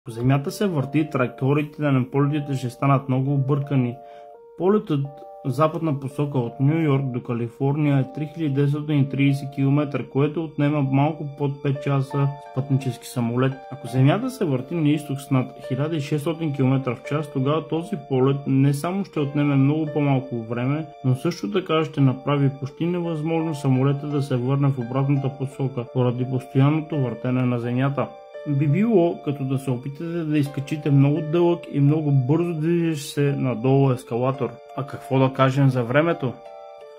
Ако Земята се върти, траекториите на полетите ще станат много объркани. Полетът в западна посока от Ню Йорк до Калифорния е 3930 км, което отнема малко под 5 часа с пътнически самолет. Ако Земята се върти на изток с над 1600 км в час, тогава този полет не само ще отнеме много по-малко време, но също така ще направи почти невъзможно самолета да се върне в обратната посока, поради постоянното въртене на Земята. Би било като да се опитате да изкачите много дълъг и много бързо движещ се надолу ескалатор. А какво да кажем за времето?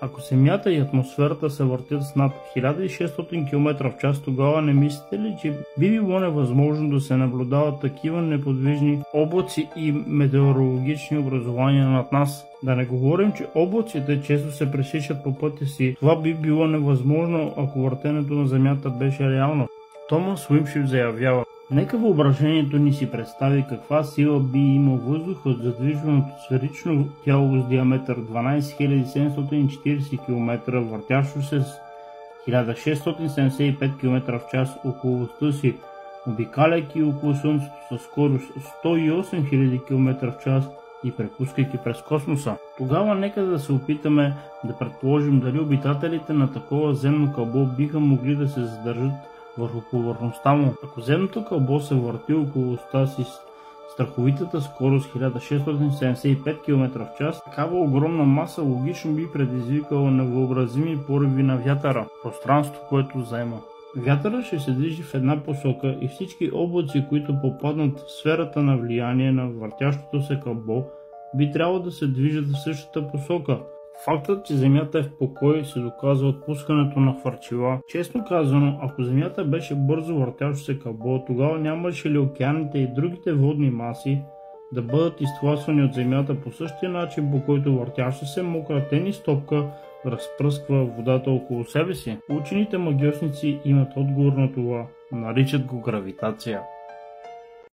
Ако Земята и атмосферата се въртят с над 1600 км в час, тогава не мислите ли, че би било невъзможно да се наблюдават такива неподвижни облаци и метеорологични образования над нас? Да не говорим, че облаците често се пресичат по пътя си. Това би било невъзможно, ако въртенето на Земята беше реално. Томас Уиншип заявява: нека въображението ни си представи каква сила би имал въздухът за задвижваното сферично тяло с диаметър 12740 км, въртящо се с 1675 км в час около оста си, обикаляйки около Слънцето със скорост 108 000 км в час и препускайки през космоса. Тогава нека да се опитаме да предположим дали обитателите на такова земно кълбо биха могли да се задържат върху повърхността му. Ако земното кълбо се върти около оста си с страховитата скорост 1675 км в час, такава огромна маса логично би предизвикала невъобразими пориви на вятъра, пространство, което заема. Вятърът ще се движи в една посока и всички облаци, които попаднат в сферата на влияние на въртящото се кълбо, би трябвало да се движат в същата посока. Фактът, че Земята е в покой, се доказва от пускането на хвърчила. Честно казано, ако Земята беше бързо въртящо се кълбо, тогава нямаше ли океаните и другите водни маси да бъдат изтласвани от Земята по същия начин, по който въртяща се мокра тенис топка разпръсква водата около себе си? Учените магиосници имат отговор на това. Наричат го гравитация.